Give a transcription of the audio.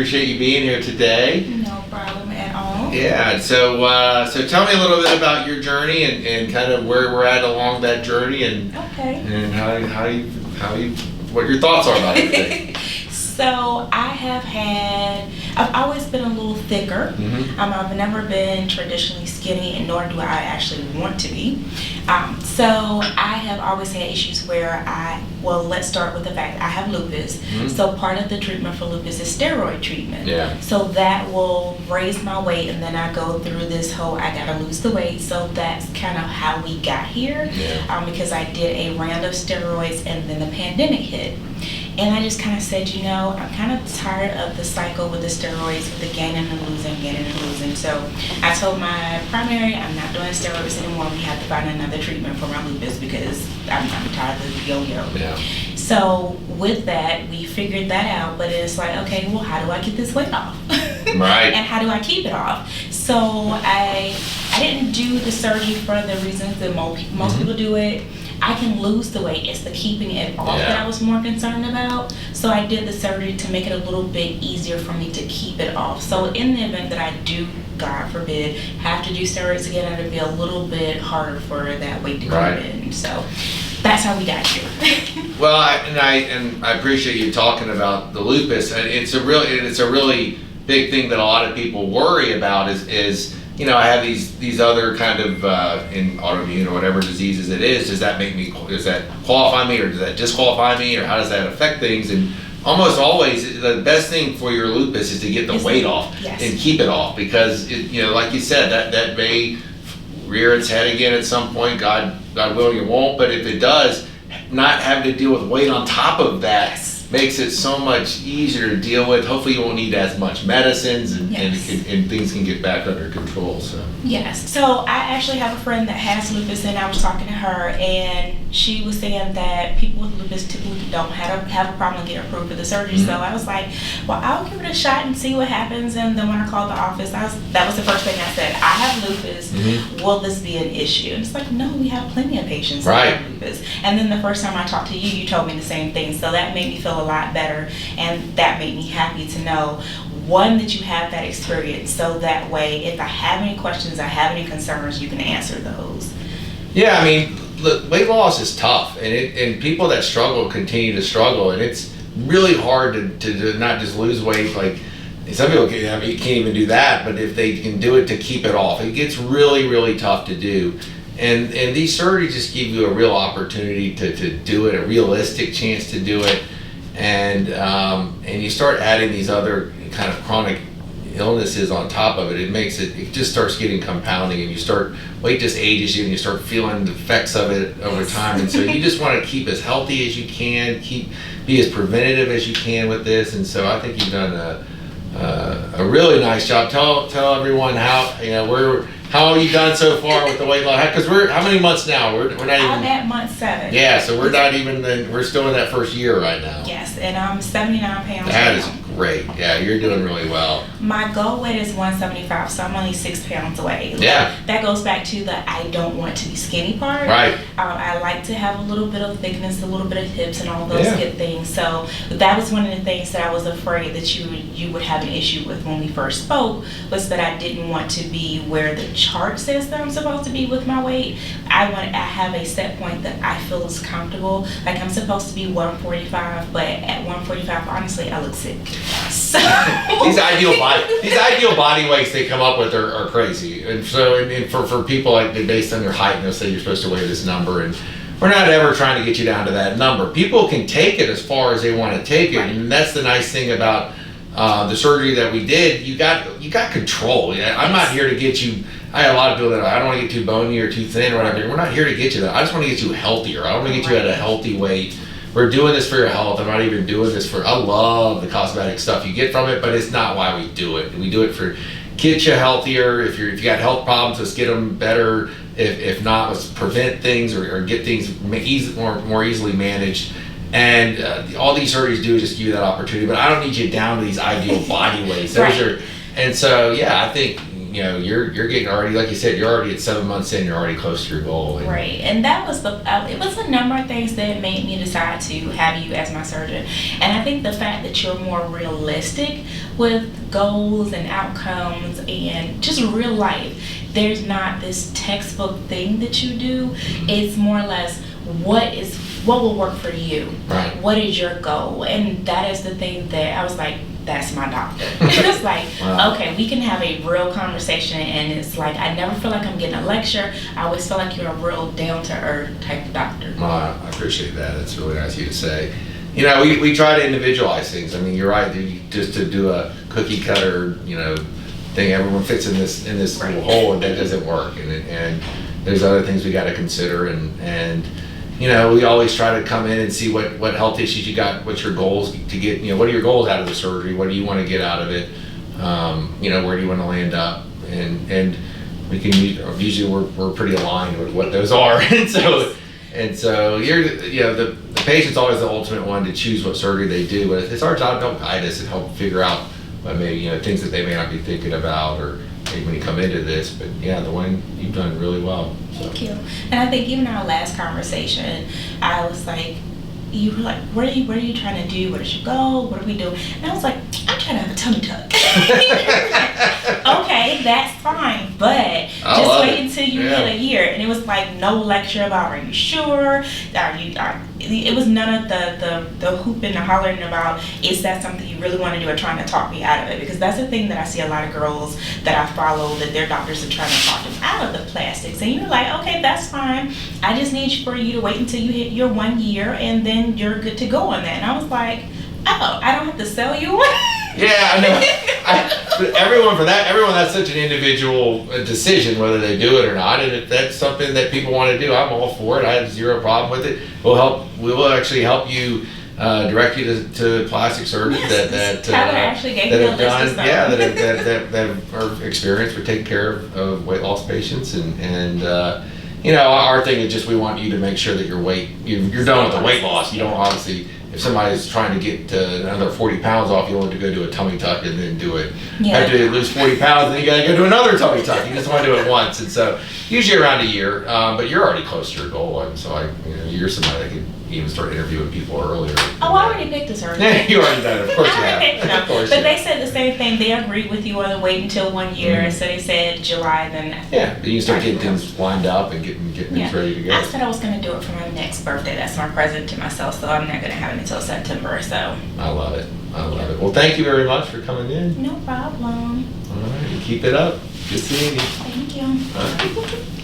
appreciate you being here today. No problem at all. Yeah, so tell me a little bit about your journey and kind of where we're at along that journey and what your thoughts are about everything. So I've always been a little thicker. I've never been traditionally skinny, and nor do I actually want to be. So I have always had issues where let's start with the fact I have lupus. So part of the treatment for lupus is steroid treatment. Yeah. So that will raise my weight, and then I go through this whole, I gotta lose the weight. So that's kind of how we got here. Yeah. Because I did a round of steroids and then the pandemic hit. And I just kind of said, I'm kind of tired of the cycle with the steroids, with the gaining and losing. So I told my primary, I'm not doing steroids anymore. We have to find another treatment for my lupus because I'm tired of the yo-yo. Yeah. So with that, we figured that out. But it's like, okay, well, how do I get this weight off? Right. And how do I keep it off? So I didn't do the surgery for the reasons that most people do it. I can lose the weight. It's the keeping it off that I was more concerned about. So I did the surgery to make it a little bit easier for me to keep it off. So in the event that I do, God forbid, have to do steroids again, it'll be a little bit harder for that weight to come in. So that's how we got here. Well, I appreciate you talking about the lupus. It's a really big thing that a lot of people worry about is I have these other kind of in autoimmune or whatever diseases it is. Does that qualify me, or does that disqualify me, or how does that affect things? And almost always, the best thing for your lupus is to get the weight off and keep it off, because like you said, that may rear its head again at some point. God willing, it won't. But if it does, not having to deal with weight on top of that makes it so much easier to deal with. Hopefully you won't need as much medicines and things can get back under control. So yes. So I actually have a friend that has lupus, and I was talking to her, and she was saying that people with lupus typically don't have a problem getting approved for the surgery. So I was like, well, I'll give it a shot and see what happens. And then when I called the office, that was the first thing I said. I have lupus. Will this be an issue? And it's like, no, we have plenty of patients that have lupus. And then the first time I talked to you, you told me the same thing. So that made me feel a lot better, and that made me happy to know, one, that you have that experience, so that way if I have any questions, I have any concerns, you can answer those. Yeah, I mean, look, weight loss is tough, and people that struggle continue to struggle, and it's really hard to not just lose weight. Like some people can't even do that, but if they can do it to keep it off, it gets really, really tough to do. And these surgeries just give you a real opportunity to do it, a realistic chance to do it. And you start adding these other kind of chronic illnesses on top of it. It just starts getting compounding, and weight just ages you, and you start feeling the effects of it over time. And so you just want to keep as healthy as you can, be as preventative as you can with this. And so I think you've done a really nice job. Tell everyone how you done so far with the weight loss? Because how many months now? We're not even. I'm at month 7. Yeah, so we're not even. We're still in that first year right now. Yes, and I'm 79 pounds. That is great. Yeah, you're doing really well. My goal weight is 175, so I'm only 6 pounds away. Yeah. That goes back to the I don't want to be skinny part. Right. I like to have a little bit of thickness, a little bit of hips, and all those good things. So that was one of the things that I was afraid that you would have an issue with when we first spoke, was that I didn't want to be where the chart says that I'm supposed to be with my weight. I have a set point that I feel is comfortable. Like I'm supposed to be 145, but at 145, honestly, I look sick. So these ideal body weights they come up with are crazy. And so for people, like, based on your height, they'll say you're supposed to weigh this number, and we're not ever trying to get you down to that number. People can take it as far as they want to take it, and that's the nice thing about the surgery that we did. You got control. I'm not here to get you. I have a lot of people that I don't want to get too bony or too thin or whatever. We're not here to get you that. I just want to get you healthier. I want to get you at a healthy weight. We're doing this for your health. I'm not even doing this for. I love the cosmetic stuff you get from it, but it's not why we do it. We do it for get you healthier. If you got health problems, let's get them better. If not, let's prevent things or get things more easily managed. And all these surgeries do is just give you that opportunity. But I don't need you down to these ideal body weights. And so, yeah, I think you know, you're getting already, like you said, you're already at 7 months in, you're already close to your goal. And right, and that was it was a number of things that made me decide to have you as my surgeon. And I think the fact that you're more realistic with goals and outcomes and just real life. There's not this textbook thing that you do. It's more or less what will work for you. Right. What is your goal? And that is the thing that I was like, that's my doctor. It's like, wow. Okay, we can have a real conversation, and it's like, I never feel like I'm getting a lecture. I always feel like you're a real down-to-earth type of doctor. Well, I appreciate that. That's really nice of you to say. You know, we try to individualize things. I mean, you're right. Just to do a cookie cutter, you know, thing, everyone fits in this Right. little hole, and that doesn't work. And there's other things we got to consider. And you know, we always try to come in and see what health issues you got, what's your goals to get, you know, what are your goals out of the surgery, what do you want to get out of it, you know, where do you want to land up, and we can usually we're pretty aligned with what those are, and so you're, you know, the patient's always the ultimate one to choose what surgery they do, but it's our job to help guide us and help figure out what maybe, you know, things that they may not be thinking about, or maybe when you come into this. But yeah, the one you've done really well. So. Thank you. And I think even our last conversation, I was like, you were like, what are you trying to do? What is your goal? What are we doing? And I was like, I'm trying to have a tummy tuck. Okay, that's fine, but just wait until you hit a year. And it was like no lecture about, are you sure? It was none of the hooping and hollering about, is that something you really want to do, or trying to talk me out of it? Because that's the thing that I see a lot of girls that I follow, that their doctors are trying to talk them out of the plastics. And you're like, okay, that's fine. I just need for you to wait until you hit your 1 year, and then you're good to go on that. And I was like, oh, I don't have to sell you one? Yeah, I know. Everyone, that's such an individual decision whether they do it or not. And if that's something that people want to do, I'm all for it. I have zero problem with it. We will actually help you, direct you to plastic surgeons that have done, that are experienced with taking care of weight loss patients, and you know, our thing is just we want you to make sure that you're done with the weight loss. You don't obviously. If somebody's trying to get another 40 pounds off, you want to go do a tummy tuck and then do it. Yeah. After you lose 40 pounds, then you got to go do another tummy tuck. You just want to do it once. And so usually around a year, but you're already close to your goal. And so you're somebody that could even start interviewing people earlier. Oh, I already picked this already. Yeah, you already done it. Of course you have. Of course. But they said the same thing. They agreed with you on the wait until 1 year. Mm-hmm. So they said July, then. Yeah, but you can start getting things lined up and getting things ready to go. I said I was going to do it for my next birthday. That's my present to myself. So I'm not going to have it until September. So. I love it. I love it. Well, thank you very much for coming in. No problem. All right, keep it up. Good seeing you. Thank you. All right.